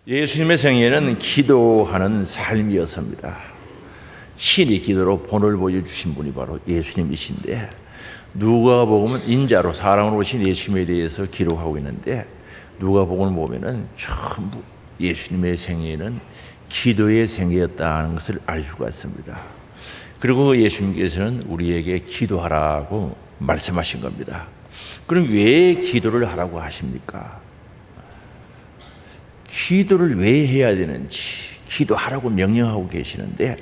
예수님의 생애는 기도하는 삶이었습니다. 신이 기도로 본을 보여주신 분이 바로 예수님이신데, 누가복음은 인자로 사람으로 오신 예수님에 대해서 기록하고 있는데, 누가복음을 보면은 전부 예수님의 생애는 기도의 생애였다는 것을 알 수가 있습니다. 그리고 예수님께서는 우리에게 기도하라고 말씀하신 겁니다. 그럼 왜 기도를 하라고 하십니까? 기도를 왜 해야 되는지 기도하라고 명령하고 계시는데,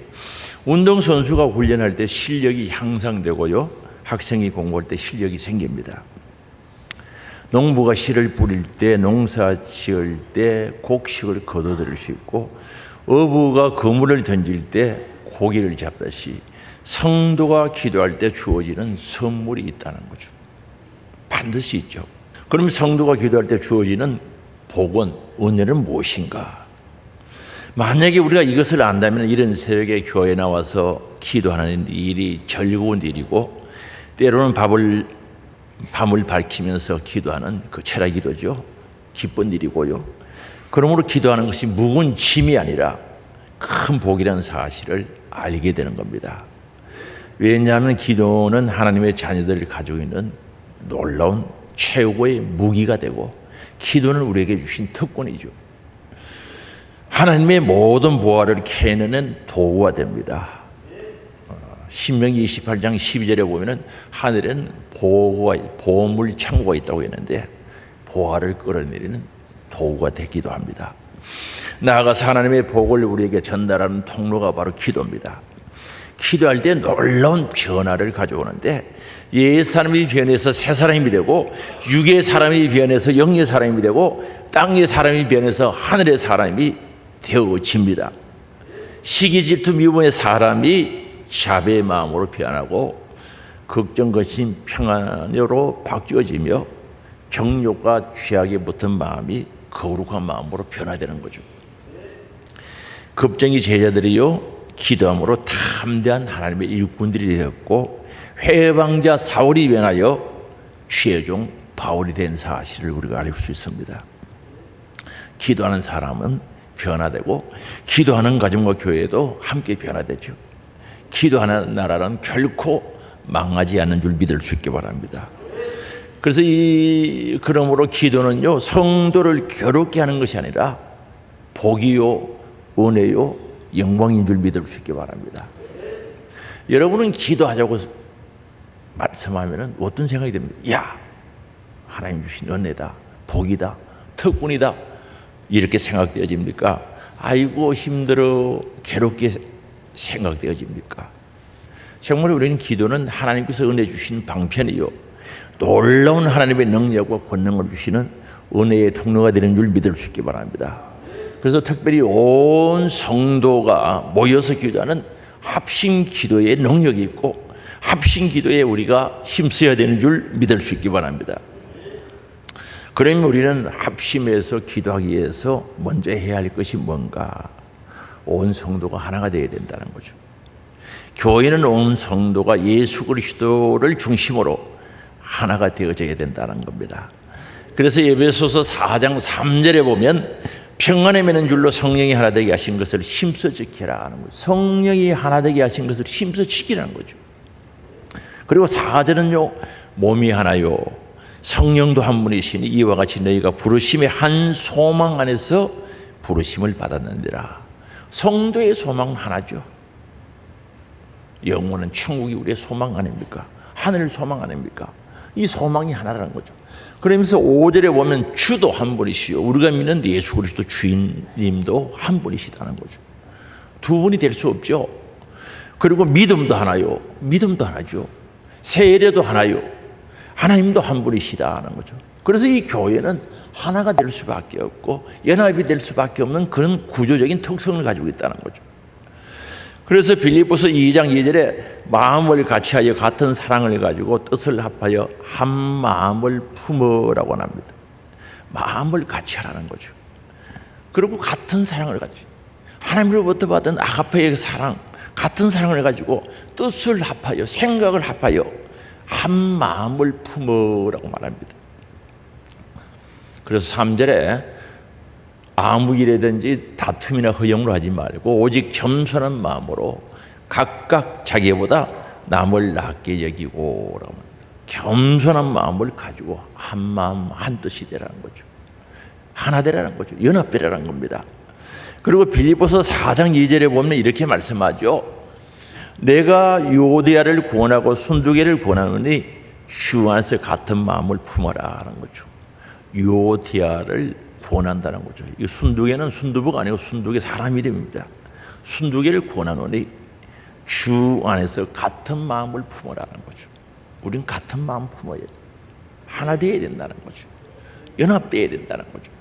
운동선수가 훈련할 때 실력이 향상되고요, 학생이 공부할 때 실력이 생깁니다. 농부가 씨를 뿌릴 때, 농사 지을 때 곡식을 거둬들일 수 있고, 어부가 그물을 던질 때 고기를 잡듯이 성도가 기도할 때 주어지는 선물이 있다는 거죠. 반드시 있죠. 그럼 성도가 기도할 때 주어지는 복은, 은혜는 무엇인가? 만약에 우리가 이것을 안다면 이런 새벽에 교회에 나와서 기도하는 일이 즐거운 일이고, 때로는 밤을 밝히면서 기도하는 그 철야 기도죠. 기쁜 일이고요. 그러므로 기도하는 것이 무거운 짐이 아니라 큰 복이라는 사실을 알게 되는 겁니다. 왜냐하면 기도는 하나님의 자녀들이 가지고 있는 놀라운 최고의 무기가 되고, 기도는 우리에게 주신 특권이죠. 하나님의 모든 보화를 캐내는 도구가 됩니다. 신명기 28장 12절에 보면은 하늘에는 보물 창고가 있다고 했는데, 보화를 끌어내리는 도구가 되기도 합니다. 나아가서 하나님의 복을 우리에게 전달하는 통로가 바로 기도입니다. 기도할 때 놀라운 변화를 가져오는데, 옛 사람이 변해서 새 사람이 되고, 육의 사람이 변해서 영의 사람이 되고, 땅의 사람이 변해서 하늘의 사람이 되어집니다. 시기 질투 미움의 사람이 자비의 마음으로 변하고, 걱정 거심 평안으로 바뀌어지며, 정욕과 죄악에 붙은 마음이 거룩한 마음으로 변화되는 거죠. 겁쟁이 제자들이요, 기도함으로 담대한 하나님의 일꾼들이 되었고, 회방자 사울이 변하여 최종 바울이 된 사실을 우리가 알 수 있습니다. 기도하는 사람은 변화되고, 기도하는 가정과 교회도 함께 변화되죠. 기도하는 나라는 결코 망하지 않는 줄 믿을 수 있기 바랍니다. 그래서 그러므로 기도는요, 성도를 괴롭게 하는 것이 아니라 복이요, 은혜요, 영광인 줄 믿을 수 있기 바랍니다. 여러분은 기도하자고 말씀하면 어떤 생각이 듭니까? 야, 하나님 주신 은혜다, 복이다, 특권이다, 이렇게 생각되어집니까? 아이고 힘들어, 괴롭게 생각되어집니까? 정말 우리는 기도는 하나님께서 은혜 주신 방편이요, 놀라운 하나님의 능력과 권능을 주시는 은혜의 통로가 되는 줄 믿을 수 있기 바랍니다. 그래서 특별히 온 성도가 모여서 기도하는 합심 기도의 능력이 있고, 합심 기도에 우리가 힘써야 되는 줄 믿을 수 있기 바랍니다. 그러면 우리는 합심해서 기도하기 위해서 먼저 해야 할 것이 뭔가? 온 성도가 하나가 되어야 된다는 거죠. 교회는 온 성도가 예수 그리스도를 중심으로 하나가 되어져야 된다는 겁니다. 그래서 에베소서 4장 3절에 보면, 평안에 매는 줄로 성령이 하나 되게 하신 것을 힘써 지키라 하는 거죠. 성령이 하나 되게 하신 것을 힘써 지키라는 거죠. 그리고 4절은요, 몸이 하나요, 성령도 한 분이시니 이와 같이 너희가 부르심의 한 소망 안에서 부르심을 받았느니라. 성도의 소망은 하나죠. 영원한 천국이 우리의 소망 아닙니까? 하늘 소망 아닙니까? 이 소망이 하나라는 거죠. 그러면서 5절에 보면 주도 한 분이시요, 우리가 믿는 예수 그리스도 주님도 한 분이시다는 거죠. 두 분이 될 수 없죠. 그리고 믿음도 하나요, 믿음도 하나죠. 세례도 하나요, 하나님도 한 분이시다는 거죠. 그래서 이 교회는 하나가 될 수밖에 없고 연합이 될 수밖에 없는 그런 구조적인 특성을 가지고 있다는 거죠. 그래서 빌립보서 2장 2절에 마음을 같이하여 같은 사랑을 가지고 뜻을 합하여 한 마음을 품으라고 합니다. 마음을 같이 하라는 거죠. 그리고 같은 사랑을 가지고, 하나님으로부터 받은 아가페의 사랑, 같은 사랑을 가지고 뜻을 합하여, 생각을 합하여 한 마음을 품으라고 말합니다. 그래서 3절에 아무 일이든지 다툼이나 허용을 하지 말고 오직 겸손한 마음으로 각각 자기보다 남을 낫게 여기고, 겸손한 마음을 가지고 한 마음 한 뜻이 되라는 거죠. 하나 되라는 거죠. 연합되라는 겁니다. 그리고 빌립보서 4장 2절에 보면 이렇게 말씀하죠. 내가 요디아를 구원하고 순두개를 구원하노니 주 안에서 같은 마음을 품어라 하는 거죠. 요디아를 구원한다는 거죠. 이 순두개는 순두부가 아니고 순두개 사람 이름입니다. 순두개를 구원하노니 주 안에서 같은 마음을 품어라는 거죠. 우리는 같은 마음 품어야지. 하나 되어야 된다는 거죠. 연합되어야 된다는 거죠.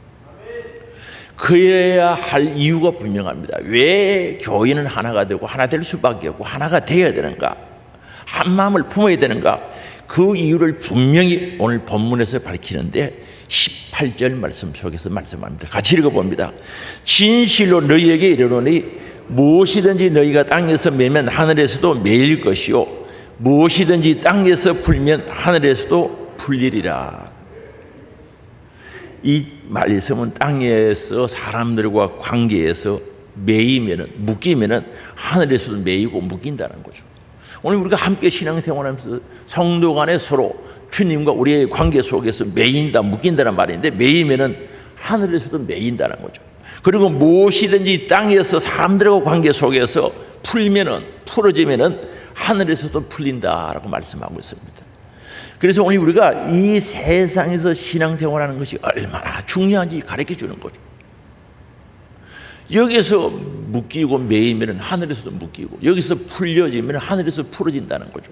그래야 할 이유가 분명합니다. 왜 교인은 하나가 되고 하나 될 수밖에 없고 하나가 되어야 되는가? 한 마음을 품어야 되는가? 그 이유를 분명히 오늘 본문에서 밝히는데 18절 말씀 속에서 말씀합니다. 같이 읽어봅니다. 진실로 너희에게 이르노니 무엇이든지 너희가 땅에서 매면 하늘에서도 매일 것이요 무엇이든지 땅에서 풀면 하늘에서도 풀리리라. 이 말씀은 땅에서 사람들과 관계에서 매이면은, 묶이면은 하늘에서도 매이고 묶인다는 거죠. 오늘 우리가 함께 신앙생활하면서 성도 간에 서로 주님과 우리의 관계 속에서 매인다, 묶인다는 말인데, 매이면은 하늘에서도 매인다는 거죠. 그리고 무엇이든지 땅에서 사람들과 관계 속에서 풀면은, 풀어지면은 하늘에서도 풀린다라고 말씀하고 있습니다. 그래서 오늘 우리가 이 세상에서 신앙생활하는 것이 얼마나 중요한지 가르쳐 주는 거죠. 여기서 묶이고 매이면 하늘에서도 묶이고, 여기서 풀려지면 하늘에서 풀어진다는 거죠.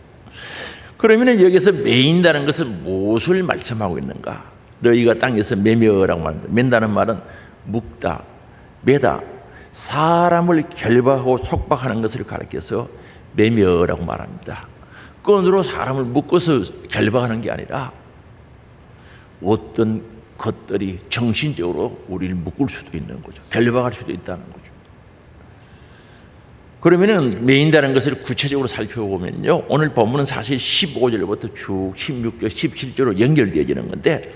그러면 여기서 매인다는 것은 무엇을 말씀하고 있는가? 너희가 땅에서 매며라고 말합니다. 맨다는 말은 묶다, 매다, 사람을 결박하고 속박하는 것을 가르쳐서 매며라고 말합니다. 끈으로 사람을 묶어서 결박하는 게 아니라 어떤 것들이 정신적으로 우리를 묶을 수도 있는 거죠. 결박할 수도 있다는 거죠. 그러면은 매인다는 것을 구체적으로 살펴보면요, 오늘 본문은 사실 15절부터 쭉 16절, 17절로 연결되어지는 건데,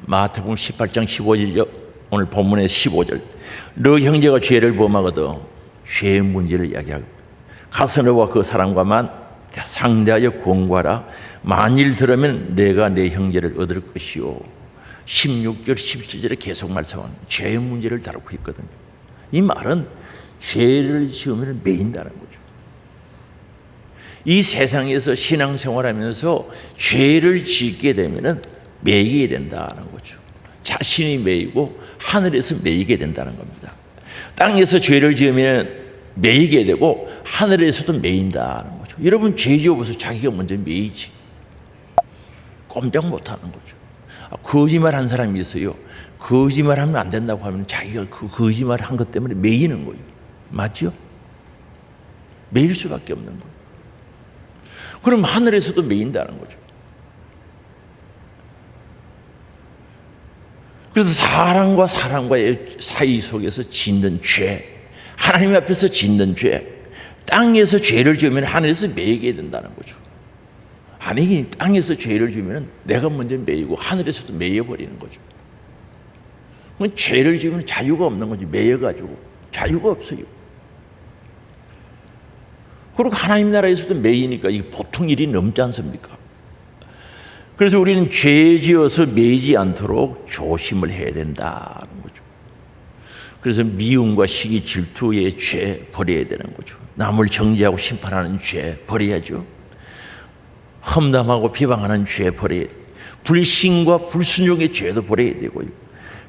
마태복음 18장 15절, 오늘 본문의 15절, 너 형제가 죄를 범하거든 죄의 문제를 이야기하고 가서 너와 그 사람과만 상대하여 권고하라. 만일 들으면 내가 내 형제를 얻을 것이요. 16절 17절에 계속 말씀합니다. 죄의 문제를 다루고 있거든요. 이 말은 죄를 지으면 매인다는 거죠. 이 세상에서 신앙생활하면서 죄를 짓게 되면 매이게 된다는 거죠. 자신이 매이고 하늘에서 매이게 된다는 겁니다. 땅에서 죄를 지으면 매이게 되고 하늘에서도 매인다는 거죠. 여러분, 죄 지어봐서 자기가 먼저 매이지. 꼼짝 못하는 거죠. 거짓말 한 사람이 있어요. 거짓말하면 안 된다고 하면 자기가 그 거짓말 한 것 때문에 매이는 거예요. 맞죠? 매일 수밖에 없는 거예요. 그럼 하늘에서도 매인다는 거죠. 그래서 사람과 사람과의 사이 속에서 짓는 죄, 하나님 앞에서 짓는 죄, 땅에서 죄를 지으면 하늘에서 매이게 된다는 거죠. 아니, 땅에서 죄를 지으면 내가 먼저 매이고 하늘에서도 매여버리는 거죠. 죄를 지으면 자유가 없는 거지. 매여가지고 자유가 없어요. 그리고 하나님 나라에서도 매이니까 이게 보통 일이 넘지 않습니까? 그래서 우리는 죄 지어서 매이지 않도록 조심을 해야 된다는 거죠. 그래서 미움과 시기, 질투의 죄 버려야 되는 거죠. 남을 정죄하고 심판하는 죄 버려야죠. 험담하고 비방하는 죄 버려야 돼요. 불신과 불순종의 죄도 버려야 되고요.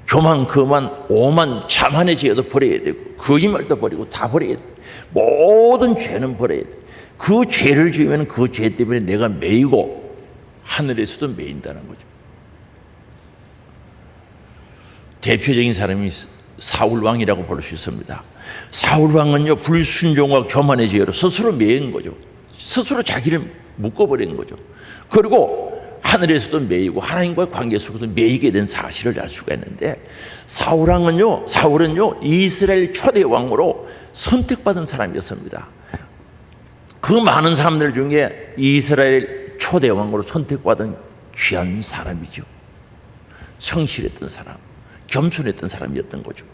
교만, 거만, 오만, 자만의 죄도 버려야 되고, 거짓말도 버리고 다 버려야 돼요. 모든 죄는 버려야 돼요. 그 죄를 지으면 그 죄 때문에 내가 매이고 하늘에서도 매인다는 거죠. 대표적인 사람이 사울 왕이라고 볼 수 있습니다. 사울 왕은요, 불순종과 교만의 죄로 스스로 매인 거죠. 스스로 자기를 묶어버린 거죠. 그리고 하늘에서도 매이고 하나님과의 관계 속에서 매이게 된 사실을 알 수가 있는데, 사울은요 이스라엘 초대 왕으로 선택받은 사람이었습니다. 그 많은 사람들 중에 이스라엘 초대 왕으로 선택받은 귀한 사람이죠. 성실했던 사람, 겸손했던 사람이었던 거죠.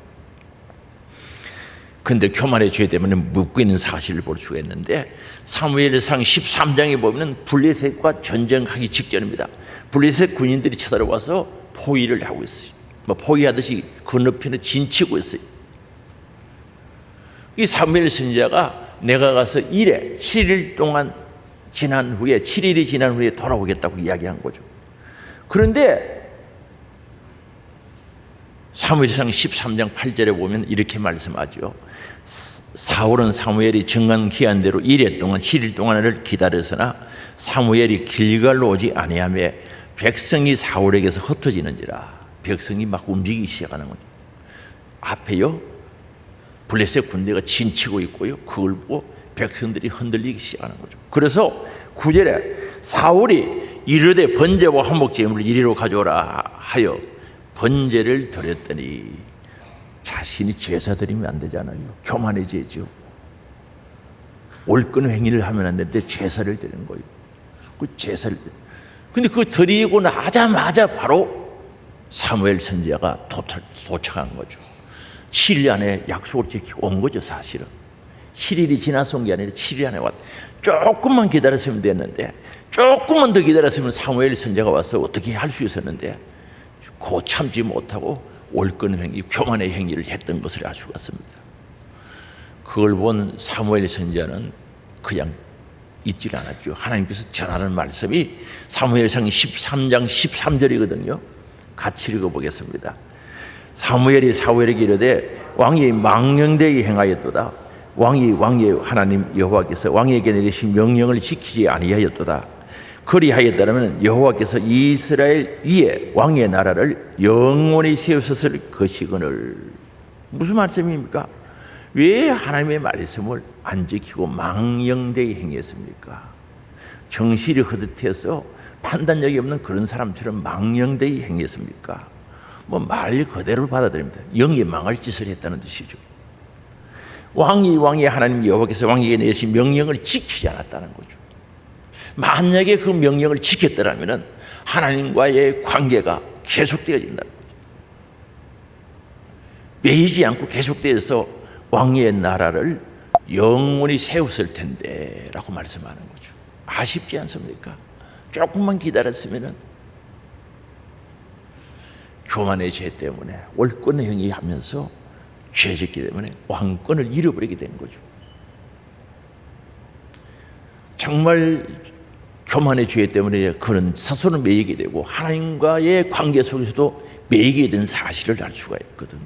근데 교만의 죄 때문에 묶고 있는 사실을 볼 수가 있는데, 사무엘상 13장에 보면 블레셋과 전쟁하기 직전입니다. 블레셋 군인들이 쳐들어와서 포위를 하고 있어요. 포위하듯이 건너편에 진치고 있어요. 이 사무엘 선지자가 내가 가서 일해 7일 동안 지난 후에, 7일이 지난 후에 돌아오겠다고 이야기한 거죠. 그런데 사무엘상 13장 8절에 보면 이렇게 말씀하죠. 사울은 사무엘이 정한 기한대로 1회 동안 7일 동안을 기다렸으나 사무엘이 길갈로 오지 아니하며 백성이 사울에게서 흩어지는지라. 백성이 막 움직이기 시작하는 거죠. 앞에요 블레셋 군대가 진치고 있고요, 그걸 보고 백성들이 흔들리기 시작하는 거죠. 그래서 9절에 사울이 이르되 번제와 한목제물을 이리로 가져오라 하여 번제를 드렸더니, 자신이 제사 드리면 안 되잖아요. 교만의 죄죠. 올건 행위를 하면 안 되는데 제사를 드리는 거예요. 그 제사를, 근데 그거 드리고 나자마자 바로 사무엘 선지자가 도착한 거죠. 7일 안에 약속을 지키고 온 거죠. 사실은 7일이 지나서 온 게 아니라 7일 안에 왔다. 조금만 기다렸으면 됐는데, 조금만 더 기다렸으면 사무엘 선지자가 와서 어떻게 할 수 있었는데, 그 참지 못하고 올건 행위, 교만의 행위를 했던 것을 알 수가 있습니다. 그걸 본 사무엘 선지자는 그냥 잊질 않았죠. 하나님께서 전하는 말씀이 사무엘상 13장 13절이거든요. 같이 읽어보겠습니다. 사무엘이 사울에게 이르되 왕이 망령되게 행하였도다. 왕이 하나님 여호와께서 왕에게 내리신 명령을 지키지 아니하였도다. 그리하였다면 여호와께서 이스라엘 위에 왕의 나라를 영원히 세우셨을 것이거늘. 무슨 말씀입니까? 왜 하나님의 말씀을 안 지키고 망령되게 행했습니까? 정신이 흐릿해서 판단력이 없는 그런 사람처럼 망령되게 행했습니까? 말 그대로 받아들입니다. 영이 망할 짓을 했다는 뜻이죠. 왕이 하나님 여호와께서 왕에게 내신 명령을 지키지 않았다는 거죠. 만약에 그 명령을 지켰더라면 하나님과의 관계가 계속되어진다는 거죠. 매이지 않고 계속되어서 왕의 나라를 영원히 세웠을 텐데 라고 말씀하는 거죠. 아쉽지 않습니까? 조금만 기다렸으면 교만의 죄 때문에 올권 행위하면서 죄짓기 때문에 왕권을 잃어버리게 된 거죠. 정말 교만의 죄 때문에 그런 스스로 매이게 되고 하나님과의 관계 속에서도 매이게 된 사실을 알 수가 있거든요.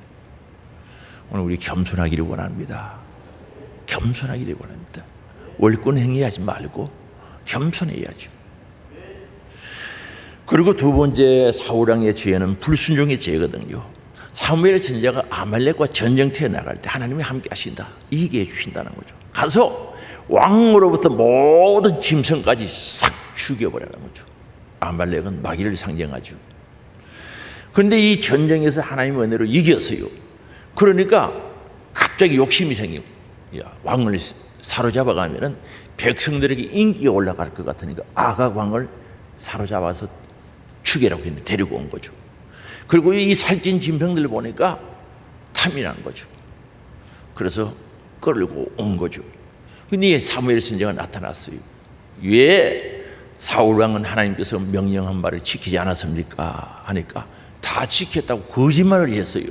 오늘 우리 겸손하기를 원합니다. 겸손하기를 원합니다. 올권 행위하지 말고 겸손해야죠. 그리고 두 번째 사울왕의 죄는 불순종의 죄거든요. 사무엘 선지자가 아말렉과 전쟁터에 나갈 때 하나님이 함께 하신다, 이기게 해주신다는 거죠. 가서 왕으로부터 모든 짐승까지 싹 죽여버리는 거죠. 아말렉은 마귀를 상징하죠. 그런데 이 전쟁에서 하나님의 은혜로 이겼어요. 그러니까 갑자기 욕심이 생기고, 왕을 사로잡아가면 백성들에게 인기가 올라갈 것 같으니까 아각 왕을 사로잡아서 죽이라고 했는데 데리고 온 거죠. 그리고 이 살찐 짐승들을 보니까 탐이 난 거죠. 그래서 끌고 온 거죠. 근데 사무엘 선지자가 나타났어요. 왜 사울 왕은 하나님께서 명령한 말을 지키지 않았습니까? 하니까 다 지켰다고 거짓말을 했어요.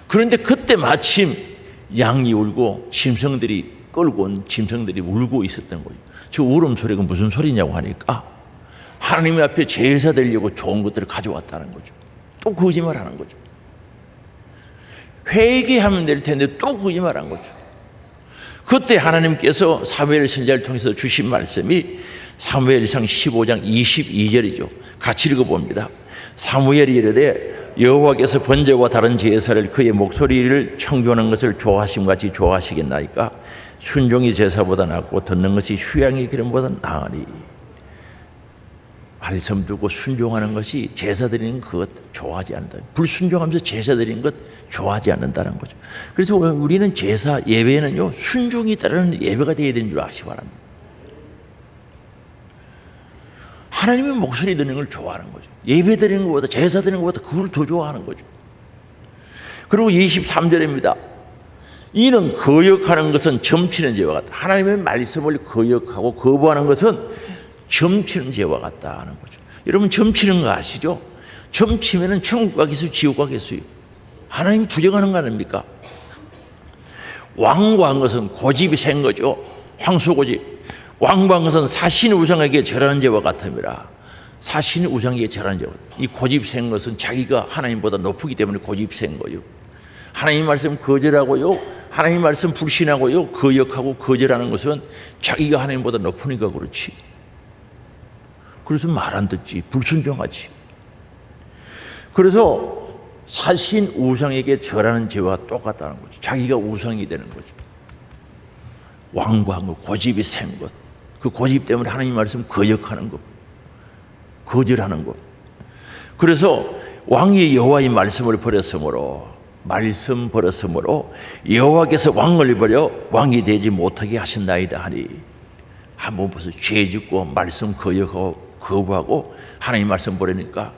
그런데 그때 마침 양이 울고 짐승들이 끌고 온 짐승들이 울고 있었던 거예요. 저 울음소리가 무슨 소리냐고 하니까 하나님 앞에 제사 드리려고 좋은 것들을 가져왔다는 거죠. 또 거짓말하는 거죠. 회개하면 될 텐데 또 거짓말한 거죠. 그때 하나님께서 사무엘 선지자를 통해서 주신 말씀이 사무엘상 15장 22절이죠. 같이 읽어봅니다. 사무엘이 이르되 여호와께서 번제와 다른 제사를 그의 목소리를 청조하는 것을 좋아하심같이 좋아하시겠나이까? 순종이 제사보다 낫고 듣는 것이 휴양의 기름보다 나으니. 말씀 듣고 순종하는 것이 제사 드리는 그것 좋아하지 않는다. 불순종하면서 제사 드리는 것 좋아하지 않는다는 거죠. 그래서 우리는 제사 예배는요, 순종이 따르는 예배가 되어야 되는 줄 아시기 바랍니다. 하나님의 목소리 듣는 걸 좋아하는 거죠. 예배 드리는 것보다, 제사 드리는 것보다 그걸 더 좋아하는 거죠. 그리고 23절입니다. 이는 거역하는 것은 점치는 죄와 같다. 하나님의 말씀을 거역하고 거부하는 것은 점치는 죄와 같다 하는 거죠. 여러분 점치는 거 아시죠? 점치면은 천국 가겠어요, 지옥 가겠어요? 하나님 부정하는 거 아닙니까? 왕고한 것은 고집이 센 거죠. 황소고집. 왕고한 것은 사신 우상에게 절하는 죄와 같음이라. 사신 우상에게 절하는 죄와 같다. 이 고집 센 것은 자기가 하나님보다 높기 때문에 고집 센 거예요. 하나님 말씀 거절하고요, 하나님 말씀 불신하고요, 거역하고 거절하는 것은 자기가 하나님보다 높으니까 그렇지. 그래서 말 안 듣지, 불순종하지. 그래서 사신 우상에게 절하는 죄와 똑같다는 거죠. 자기가 우상이 되는 거죠. 완고한 것, 고집이 센 것, 그 고집 때문에 하나님 말씀 거역하는 것, 거절하는 것. 그래서 왕이 여호와의 말씀을 버렸으므로, 말씀 버렸으므로 여호와께서 왕을 버려 왕이 되지 못하게 하신다이다 하니, 한번 보세요. 죄 짓고 말씀 거역하고 거부하고 하나님 말씀 버리니까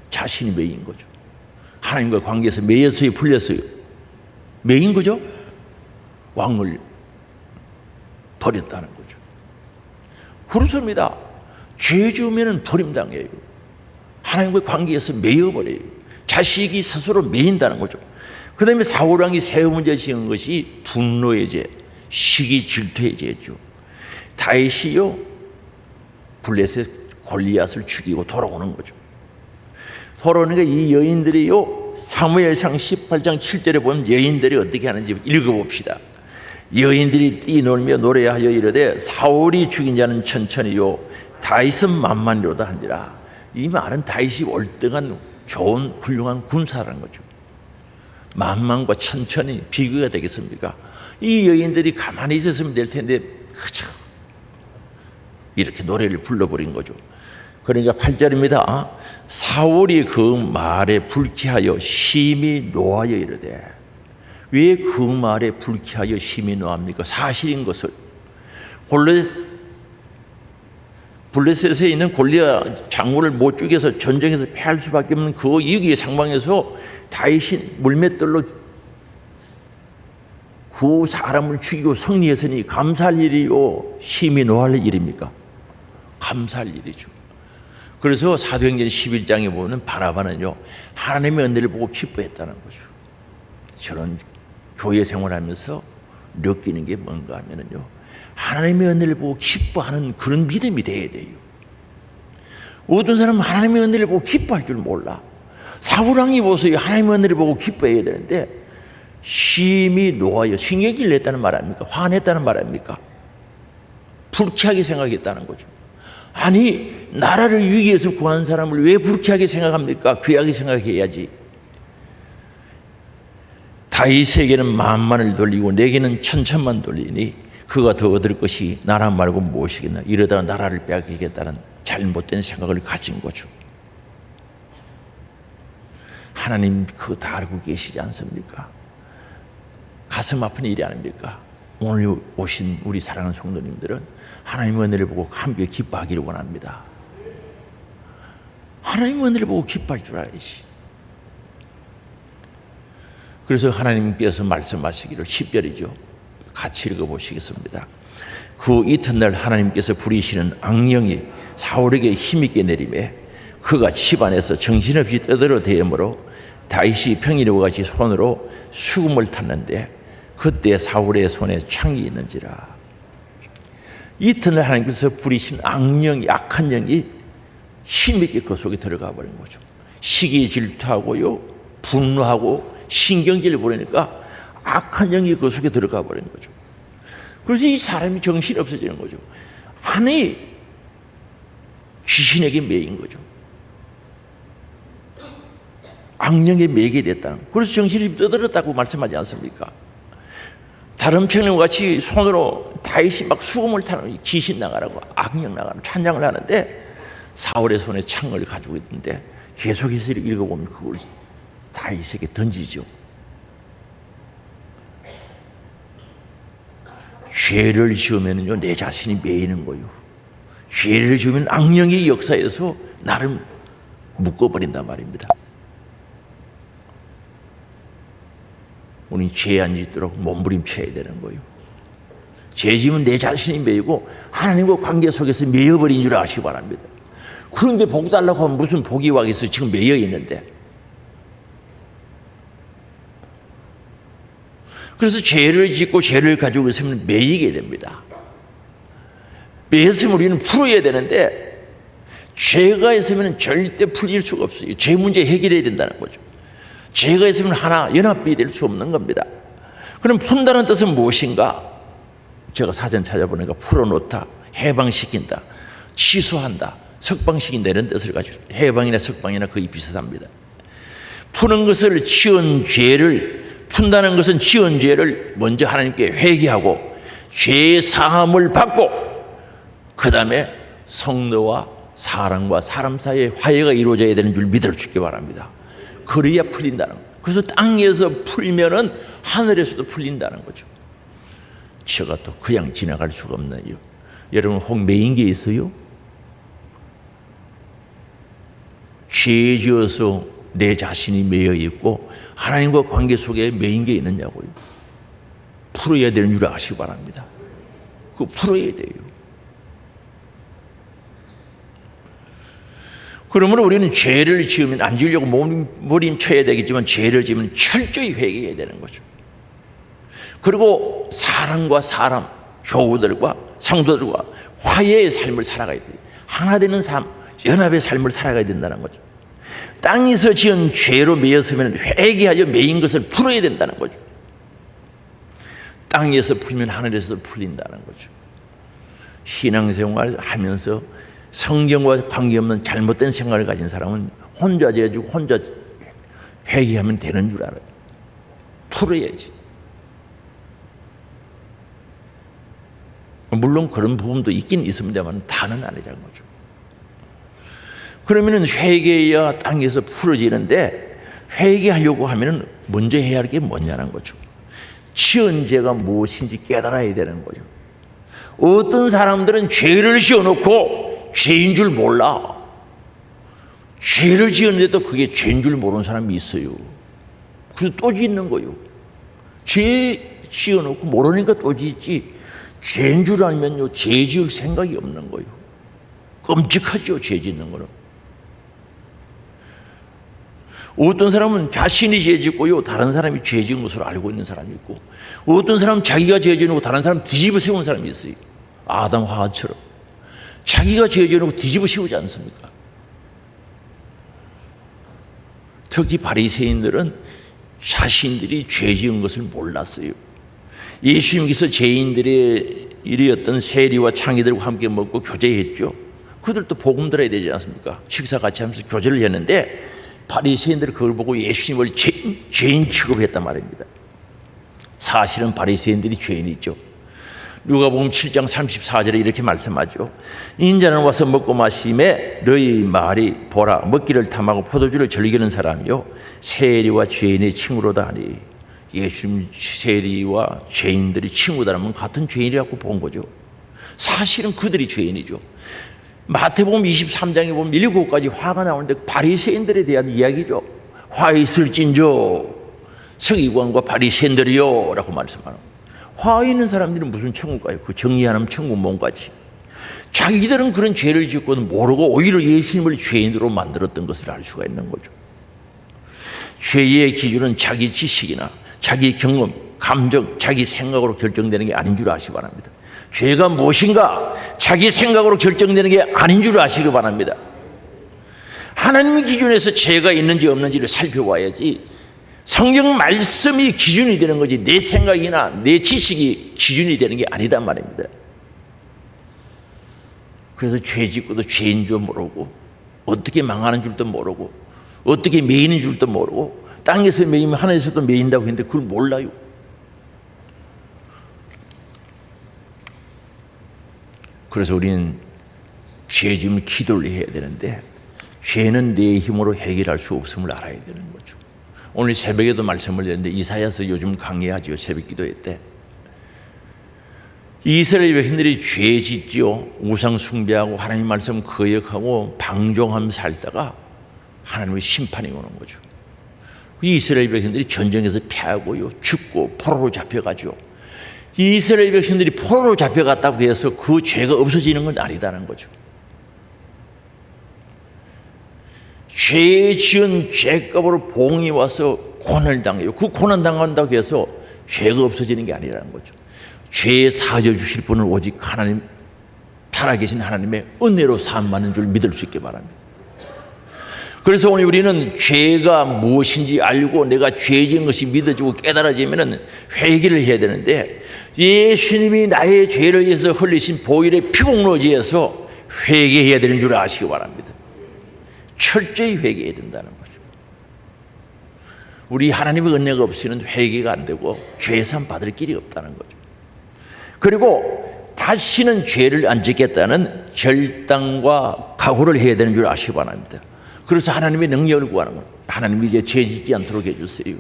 자신이 매인 거죠. 하나님과 관계에서 매였어요, 풀렸어요? 매인 거죠. 왕을 버렸다는 거죠. 그렇습니다. 죄 지으면 버림당해요. 하나님과의 관계에서 매여버려요. 자식이 스스로 매인다는 거죠. 그 다음에 사울왕이 세 문제 지은 것이 분노의 죄, 시기 질투의 죄죠. 다윗이요, 블레셋 골리앗을 죽이고 돌아오는 거죠. 돌아오니까 이 여인들이요, 사무엘상 18장 7절에 보면 여인들이 어떻게 하는지 읽어봅시다. 여인들이 뛰놀며 노래하여 이르되 사울이 죽인 자는 천천히요 다윗은 만만이로다 하니라. 이 말은 다윗이 월등한 좋은 훌륭한 군사라는 거죠. 만만과 천천히 비교가 되겠습니까? 이 여인들이 가만히 있었으면 될 텐데 그저 이렇게 노래를 불러버린 거죠. 그러니까 8절입니다. 사울이 그 말에 불쾌하여 심히 노하여 이르되. 왜 그 말에 불쾌하여 심히 노합니까? 사실인 것을. 블레셋에 있는 골리앗 장군을 못 죽여서 전쟁에서 패할 수밖에 없는 그 위기의 상황에서 다윗이 물맷돌로 그 사람을 죽이고 승리했으니 감사할 일이요 심히 노할 일입니까? 감사할 일이죠. 그래서 사도행전 11장에 보면 바나바는요, 하나님의 은혜를 보고 기뻐했다는 거죠. 저런 교회 생활하면서 느끼는 게 뭔가 하면은요, 하나님의 은혜를 보고 기뻐하는 그런 믿음이 돼야 돼요. 어떤 사람은 하나님의 은혜를 보고 기뻐할 줄 몰라. 사울왕이 보세요. 하나님의 은혜를 보고 기뻐해야 되는데 심히 노하여 신경질 냈다는 말 아닙니까? 화냈다는 말 아닙니까? 불쾌하게 생각했다는 거죠. 아니, 나라를 위기에서 구한 사람을 왜 불쾌하게 생각합니까? 귀하게 생각해야지. 다윗에게는 만만을 돌리고 내게는 천천만 돌리니 그가 더 얻을 것이 나라 말고 무엇이겠나. 이러다가 나라를 빼앗기겠다는 잘못된 생각을 가진 거죠. 하나님 그거 다 알고 계시지 않습니까? 가슴 아픈 일이 아닙니까? 오늘 오신 우리 사랑하는 성도님들은 하나님의 은혜를 보고 함께 기뻐하기를 원합니다. 하나님의 은혜를 보고 기뻐할 줄 알아야지. 그래서 하나님께서 말씀하시기를 10절이죠. 같이 읽어보시겠습니다. 그 이튿날 하나님께서 부리시는 악령이 사울에게 힘있게 내리매 그가 집안에서 정신없이 떠들어 대므로 다윗이 평일과 같이 손으로 수금을 탔는데 그때 사울의 손에 창이 있는지라. 이튿날 하나님께서 부리신 악령이, 악한 영이 힘있게 그 속에 들어가 버린 거죠. 시기 질투하고요, 분노하고 신경질을 부리니까 악한 영이 그 속에 들어가 버린 거죠. 그래서 이 사람이 정신이 없어지는 거죠. 아니, 귀신에게 매인 거죠. 악령에 매게 됐다는 거예요. 그래서 정신이 떠들었다고 말씀하지 않습니까? 다른 평령과 같이 손으로 다윗이 막 수금을 타는 귀신 나가라고, 악령 나가라고 찬양을 하는데 사울의 손에 창을 가지고 있는데 계속해서 읽어보면 그걸 다윗에게 던지죠. 죄를 지으면요, 내 자신이 매이는 거예요. 죄를 지으면 악령의 역사에서 나를 묶어버린단 말입니다. 우리는 죄 안 짓도록 몸부림쳐야 되는 거예요. 죄 지으면 내 자신이 매이고 하나님과 관계 속에서 매여버린 줄 아시기 바랍니다. 그런데 복 달라고 하면 무슨 복이 와겠어요? 지금 매여 있는데. 그래서 죄를 짓고 죄를 가지고 있으면 매이게 됩니다. 매였으면 우리는 풀어야 되는데 죄가 있으면 절대 풀릴 수가 없어요. 죄 문제 해결해야 된다는 거죠. 죄가 있으면 하나 연합이 될 수 없는 겁니다. 그럼 푼다는 뜻은 무엇인가? 제가 사전 찾아보니까 풀어놓다, 해방시킨다, 취소한다, 석방시킨다 이런 뜻을 가지고 해방이나 석방이나 거의 비슷합니다. 푸는 것을 지은 죄를 푼다는 것은 지은 죄를 먼저 하나님께 회개하고 죄 사함을 받고 그 다음에 성도와 사람과 사람 사이에 화해가 이루어져야 되는 줄 믿어주시기 바랍니다. 그래야 풀린다는 거예요. 그래서 땅에서 풀면은 하늘에서도 풀린다는 거죠. 제가 또 그냥 지나갈 수가 없는 이유. 여러분 혹 매인 게 있어요? 죄 지어서 내 자신이 매여 있고 하나님과 관계 속에 매인 게 있느냐고요. 풀어야 되는 줄 아시기 바랍니다. 그거 풀어야 돼요. 그러면 우리는 죄를 지으면 안 지으려고 몸부림쳐야 되겠지만 죄를 지으면 철저히 회개해야 되는 거죠. 그리고 사람과 사람, 교우들과 성도들과 화해의 삶을 살아가야 돼요. 하나 되는 삶, 연합의 삶을 살아가야 된다는 거죠. 땅에서 지은 죄로 매였으면 회개하여 매인 것을 풀어야 된다는 거죠. 땅에서 풀면 하늘에서도 풀린다는 거죠. 신앙생활 하면서 성경과 관계없는 잘못된 생각을 가진 사람은 혼자 재지고 혼자 회개하면 되는 줄 알아요. 풀어야지. 물론 그런 부분도 있긴 있습니다만 다는 아니라는 거죠. 그러면 회개해야 땅에서 풀어지는데 회개하려고 하면 먼저 해야 할 게 뭐냐는 거죠. 지은 죄가 무엇인지 깨달아야 되는 거죠. 어떤 사람들은 죄를 지어놓고 죄인 줄 몰라. 죄를 지었는데도 그게 죄인 줄 모르는 사람이 있어요. 그래서 또 짓는 거예요. 죄 지어놓고 모르니까 또 짓지. 죄인 줄 알면요, 죄 지을 생각이 없는 거예요. 끔찍하죠, 죄 짓는 거는. 어떤 사람은 자신이 죄 짓고요, 다른 사람이 죄 지은 것으로 알고 있는 사람이 있고, 어떤 사람은 자기가 죄 지어놓고 다른 사람 뒤집어 세운 사람이 있어요. 아담 하와처럼. 자기가 죄 지어놓고 뒤집어 씌우지 않습니까? 특히 바리새인들은 자신들이 죄 지은 것을 몰랐어요. 예수님께서 죄인들의 일이었던 세리와 창의들과 함께 먹고 교제했죠. 그들도 복음 들어야 되지 않습니까? 식사 같이 하면서 교제를 했는데 바리새인들이 그걸 보고 예수님을 죄인 취급했단 말입니다. 사실은 바리새인들이 죄인이죠. 누가복음 7장 34절에 이렇게 말씀하죠. 인자는 와서 먹고 마심에 너희 말이 보라 먹기를 탐하고 포도주를 즐기는 사람이요 세리와 죄인의 친구로다 하니. 예수님 세리와 죄인들이 친구다라면 같은 죄인이라고 본 거죠. 사실은 그들이 죄인이죠. 마태복음 23장에 보면 7가지 화가 나오는데 바리새인들에 대한 이야기죠. 화 있을진저 서기관과 바리새인들이요 라고 말씀하는 거예요. 화 있는 사람들은 무슨 천국 가요? 그 정의하는 천국 몸까지. 자기들은 그런 죄를 짓고는 모르고 오히려 예수님을 죄인으로 만들었던 것을 알 수가 있는 거죠. 죄의 기준은 자기 지식이나 자기 경험, 감정, 자기 생각으로 결정되는 게 아닌 줄 아시기 바랍니다. 죄가 무엇인가? 자기 생각으로 결정되는 게 아닌 줄 아시기 바랍니다. 하나님의 기준에서 죄가 있는지 없는지를 살펴봐야지 성경 말씀이 기준이 되는 거지 내 생각이나 내 지식이 기준이 되는 게 아니단 말입니다. 그래서 죄 짓고도 죄인 줄 모르고 어떻게 망하는 줄도 모르고 어떻게 매이는 줄도 모르고 땅에서 매이면 하늘에서도 매인다고 했는데 그걸 몰라요. 그래서 우리는 죄 지으면 기도를 해야 되는데 죄는 내 힘으로 해결할 수 없음을 알아야 되는 거죠. 오늘 새벽에도 말씀을 드렸는데 이사야서 요즘 강의하죠. 새벽 기도회 때. 이스라엘 백성들이 죄 짓지요. 우상 숭배하고 하나님 말씀 거역하고 방종하면서 살다가 하나님의 심판이 오는 거죠. 이스라엘 백성들이 전쟁에서 패하고요, 죽고 포로로 잡혀가죠. 이스라엘 백성들이 포로로 잡혀갔다고 해서 그 죄가 없어지는 건 아니다는 거죠. 죄 지은 죄값으로 봉이 와서 고난을 당해요. 그 고난 당한다고 해서 죄가 없어지는 게 아니라는 거죠. 죄 사하여 주실 분은 오직 하나님, 살아계신 하나님의 은혜로 사함받는 줄 믿을 수 있게 바랍니다. 그래서 오늘 우리는 죄가 무엇인지 알고 내가 죄 지은 것이 믿어지고 깨달아지면 회개를 해야 되는데, 예수님이 나의 죄를 위해서 흘리신 보혈의 피공로지에서 회개해야 되는 줄 아시기 바랍니다. 철저히 회개해야 된다는 거죠. 우리 하나님의 은혜가 없이는 회개가 안 되고 죄산 받을 길이 없다는 거죠. 그리고 다시는 죄를 안 짓겠다는 결단과 각오를 해야 되는 줄 아시기 바랍니다. 그래서 하나님의 능력을 구하는 거예요. 하나님 이제 죄 짓지 않도록 해주세요.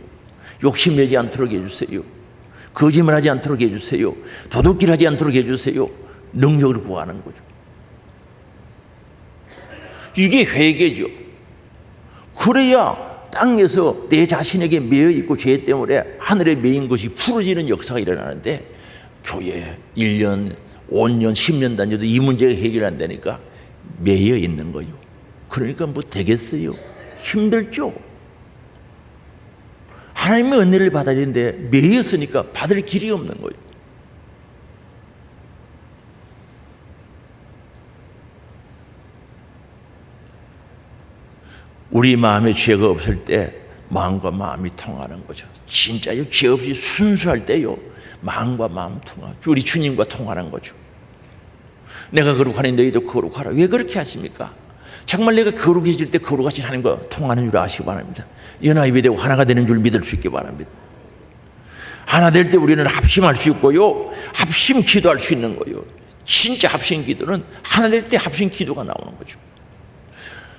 욕심내지 않도록 해주세요. 거짓말하지 않도록 해주세요. 도둑질하지 않도록 해주세요. 능력을 구하는 거죠. 이게 회개죠. 그래야 땅에서 내 자신에게 매여 있고 죄 때문에 하늘에 매인 것이 풀어지는 역사가 일어나는데, 교회 1년, 5년, 10년 다녀도 이 문제가 해결 안 되니까 매여 있는 거예요. 그러니까 뭐 되겠어요? 힘들죠. 하나님의 은혜를 받아야 되는데 매였으니까 받을 길이 없는 거예요. 우리 마음에 죄가 없을 때 마음과 마음이 통하는 거죠. 진짜요, 죄 없이 순수할 때요, 마음과 마음 통하죠. 우리 주님과 통하는 거죠. 내가 거룩하니 너희도 거룩하라. 왜 그렇게 하십니까? 정말 내가 거룩해질 때 거룩하신 하나님과 통하는 줄 아시기 바랍니다. 연합이 되고 하나가 되는 줄 믿을 수 있기 바랍니다. 하나 될 때 우리는 합심할 수 있고요, 합심 기도할 수 있는 거예요. 진짜 합심 기도는 하나 될 때 합심 기도가 나오는 거죠.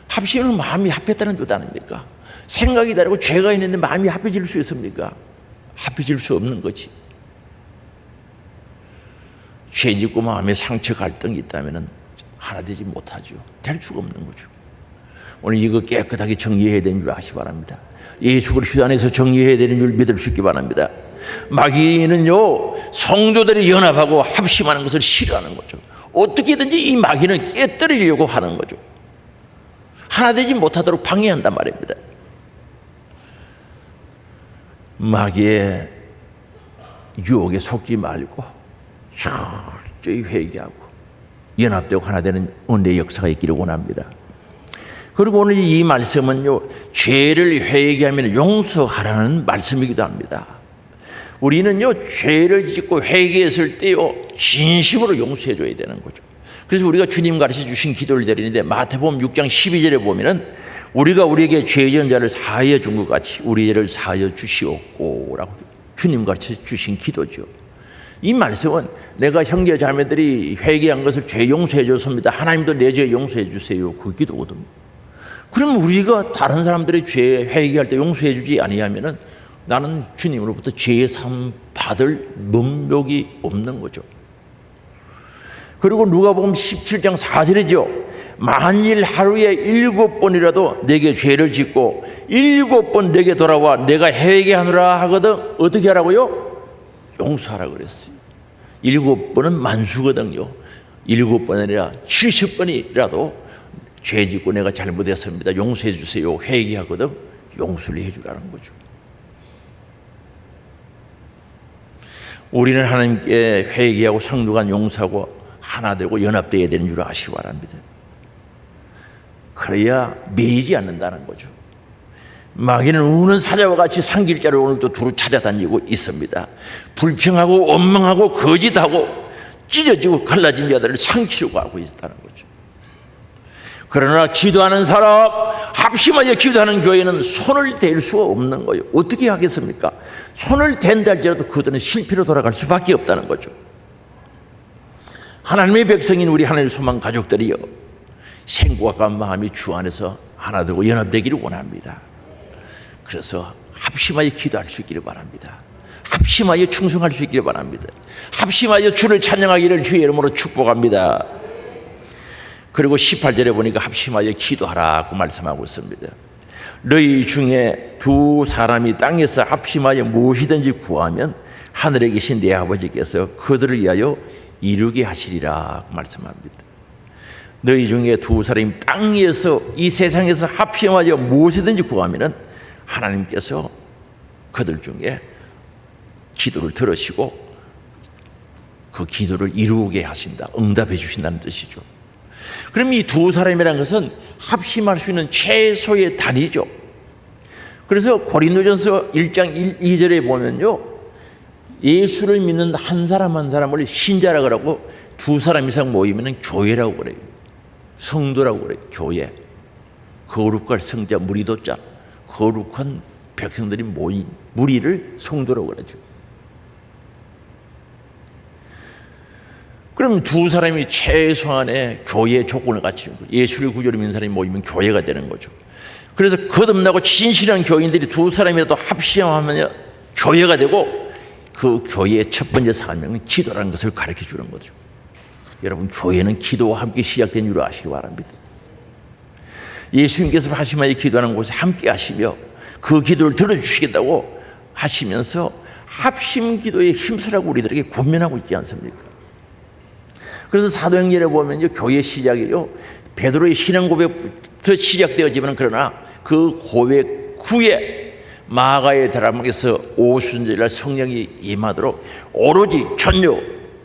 합심은 마음이 합했다는 뜻 아닙니까? 생각이 다르고 죄가 있는데 마음이 합해질 수 있습니까? 합해질 수 없는 거지. 죄 짓고 마음에 상처 갈등이 있다면 하나 되지 못하죠. 될 수가 없는 거죠. 오늘 이거 깨끗하게 정리해야 되는 줄 아시기 바랍니다. 예수 그리스도 안에서 정리해야 되는 줄 믿을 수 있기 바랍니다. 마귀는요, 성도들이 연합하고 합심하는 것을 싫어하는 거죠. 어떻게든지 이 마귀는 깨뜨리려고 하는 거죠. 하나 되지 못하도록 방해한단 말입니다. 마귀의 유혹에 속지 말고 철저히 회개하고 연합되고 하나 되는 은혜의 역사가 있기를 원합니다. 그리고 오늘 이 말씀은요, 죄를 회개하면 용서하라는 말씀이기도 합니다. 우리는요, 죄를 짓고 회개했을 때요, 진심으로 용서해 줘야 되는 거죠. 그래서 우리가 주님 가르쳐 주신 기도를 드리는데, 마태복음 6장 12절에 보면은 우리가 우리에게 죄 지은 자를 사하여 준 것 같이 우리 죄를 사하여 주시옵고 라고 주님 가르쳐 주신 기도죠. 이 말씀은 내가 형제 자매들이 회개한 것을 죄 용서해 줬습니다, 하나님도 내 죄 용서해 주세요, 그 기도거든요. 그럼 우리가 다른 사람들의 죄 회개할 때 용서해 주지 아니하면은 나는 주님으로부터 죄 사함 받을 능력이 없는 거죠. 그리고 누가복음 17장 4절이죠. 만일 하루에 7번이라도 내게 죄를 짓고 7번 내게 돌아와 내가 회개하노라 하거든 어떻게 하라고요? 용서하라 그랬어요. 7번은 만수거든요. 7번이 아니라 70번이라도 죄 짓고 내가 잘못했습니다, 용서해 주세요, 회개하거든 용서를 해 주라는 거죠. 우리는 하나님께 회개하고 성도간 용서하고 하나 되고 연합되어야 되는 줄 아시기 바랍니다. 그래야 매이지 않는다는 거죠. 마귀는 우는 사자와 같이 산길자를 오늘도 두루 찾아다니고 있습니다. 불평하고 원망하고 거짓하고 찢어지고 갈라진 자들을 상치려고 하고 있다는 거죠. 그러나 기도하는 사람, 합심하여 기도하는 교회는 손을 댈 수가 없는 거예요. 어떻게 하겠습니까? 손을 댄다 할지라도 그들은 실패로 돌아갈 수밖에 없다는 거죠. 하나님의 백성인 우리 하나님의 소망 가족들이요, 생과 가까운 마음이 주 안에서 하나 되고 연합되기를 원합니다. 그래서 합심하여 기도할 수 있기를 바랍니다. 합심하여 충성할 수 있기를 바랍니다. 합심하여 주를 찬양하기를 주의 이름으로 축복합니다. 그리고 18절에 보니까 합심하여 기도하라고 말씀하고 있습니다. 너희 중에 두 사람이 땅에서 합심하여 무엇이든지 구하면 하늘에 계신 내 아버지께서 그들을 위하여 이루게 하시리라 말씀합니다. 너희 중에 두 사람이 땅에서 이 세상에서 합심하여 무엇이든지 구하면 하나님께서 그들 중에 기도를 들으시고 그 기도를 이루게 하신다, 응답해 주신다는 뜻이죠. 그럼 이 두 사람이라는 것은 합심할 수 있는 최소의 단위죠. 그래서 고린도전서 1장 1, 2절에 보면요, 예수를 믿는 한 사람 한 사람을 신자라고 하고 두 사람 이상 모이면 교회라고 그래요. 성도라고 그래요. 교회. 거룩할 성자 무리도자, 거룩한 백성들이 모인 무리를 성도라고 그러죠. 그럼 두 사람이 최소한의 교회의 조건을 갖추는 거예요. 예수를 구주로 믿는 사람이 모이면 교회가 되는 거죠. 그래서 거듭나고 진실한 교인들이 두 사람이라도 합심하면 교회가 되고, 그 교회의 첫 번째 사명은 기도라는 것을 가르쳐 주는 거죠. 여러분, 교회는 기도와 함께 시작된 줄 아시기 바랍니다. 예수님께서 하시마에 기도하는 곳에 함께 하시며 그 기도를 들어주시겠다고 하시면서 합심 기도에 힘쓰라고 우리들에게 권면하고 있지 않습니까? 그래서 사도행전에 보면요, 교회 시작이요, 베드로의 신앙 고백부터 시작되어지만, 그러나 그 고백 후에 마가의 다락방에서 오순절날 성령이 임하도록 오로지 전혀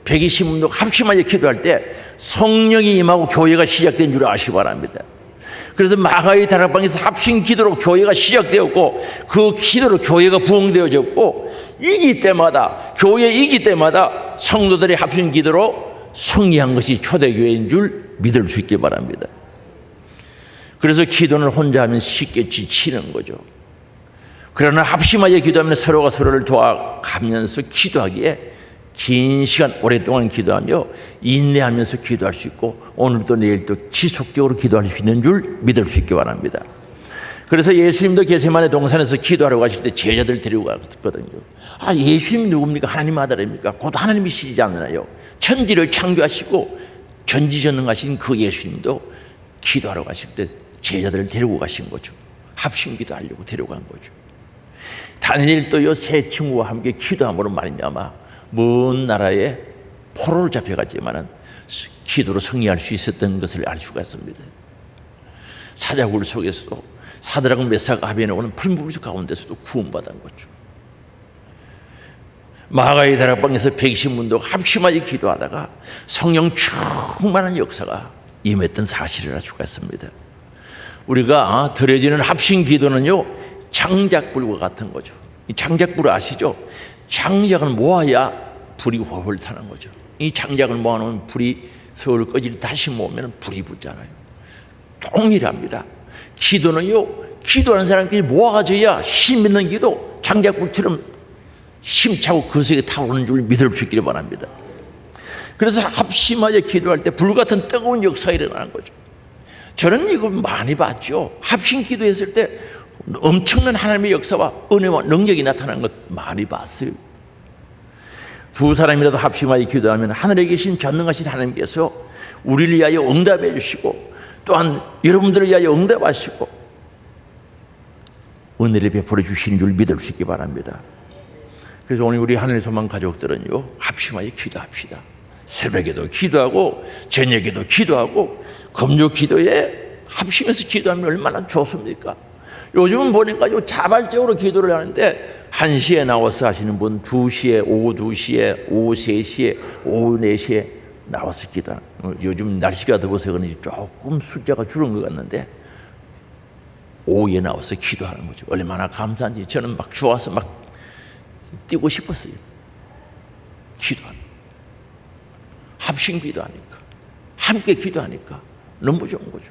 120문도 합심하여 기도할 때 성령이 임하고 교회가 시작된 줄 아시기 바랍니다. 그래서 마가의 다락방에서 합심 기도로 교회가 시작되었고, 그 기도로 교회가 부흥되어졌고, 이기 때마다, 교회 이기 때마다 성도들의 합심 기도로 승리한 것이 초대교회인 줄 믿을 수 있기 바랍니다. 그래서 기도는 혼자 하면 쉽게 지치는 거죠. 그러나 합심하여 기도하면 서로가 서로를 도와가면서 기도하기에 긴 시간 오랫동안 기도하며 인내하면서 기도할 수 있고, 오늘도 내일도 지속적으로 기도할 수 있는 줄 믿을 수 있기 바랍니다. 그래서 예수님도 겟세마네 동산에서 기도하러 가실 때 제자들 데리고 갔거든요. 아, 예수님 누굽니까? 하나님 아들입니까? 곧 하나님이시지 않나요? 천지를 창조하시고 전지전능하신 그 예수님도 기도하러 가실 때 제자들을 데리고 가신 거죠. 합심 기도하려고 데려간 거죠. 다니엘도요, 세 친구와 함께 기도함으로 말미암아 먼 나라에 포로로 잡혀갔지만은 기도로 승리할 수 있었던 것을 알 수가 있습니다. 사자굴 속에서도 사드락 메삭 아벤노고는 풀무불 가운데서도 구원받은 거죠. 마가의 다락방에서 120문도 합심하여 기도하다가 성령 충만한 역사가 임했던 사실을 알 수가 있습니다. 우리가 드려지는 합심 기도는요, 장작불과 같은 거죠. 이 장작불 아시죠? 장작을 모아야 불이 훨훨 타는 거죠. 이 장작을 모아놓으면 불이 서울 꺼지를 다시 모으면 불이 붙잖아요. 동일합니다. 기도는요, 기도하는 사람끼리 모아져야 힘 있는 기도, 장작불처럼 힘차고 거세게 타오르는 줄 믿을 수 있기를 바랍니다. 그래서 합심하여 기도할 때 불같은 뜨거운 역사가 일어나는 거죠. 저는 이거 많이 봤죠. 합심 기도했을 때 엄청난 하나님의 역사와 은혜와 능력이 나타나는 것 많이 봤어요. 두 사람이라도 합심하여 기도하면 하늘에 계신 전능하신 하나님께서 우리를 위하여 응답해 주시고, 또한 여러분들을 위하여 응답하시고 은혜를 베풀어 주시는 줄 믿을 수 있기 바랍니다. 그래서 오늘 우리 하늘의 소망 가족들은요, 합심하여 기도합시다. 새벽에도 기도하고 저녁에도 기도하고 금요 기도에 합심해서 기도하면 얼마나 좋습니까? 요즘은 보니까 자발적으로 기도를 하는데 1시에 나와서 하시는 분, 2시에, 오후 2시에, 오후 3시에, 오후 4시에 나와서 기도하는, 요즘 날씨가 더워서 그런지 조금 숫자가 줄은 것 같는데 오후에 나와서 기도하는 거죠. 얼마나 감사한지 저는 막 좋아서 막 뛰고 싶었어요. 기도하는, 합심 기도하니까, 함께 기도하니까 너무 좋은 거죠.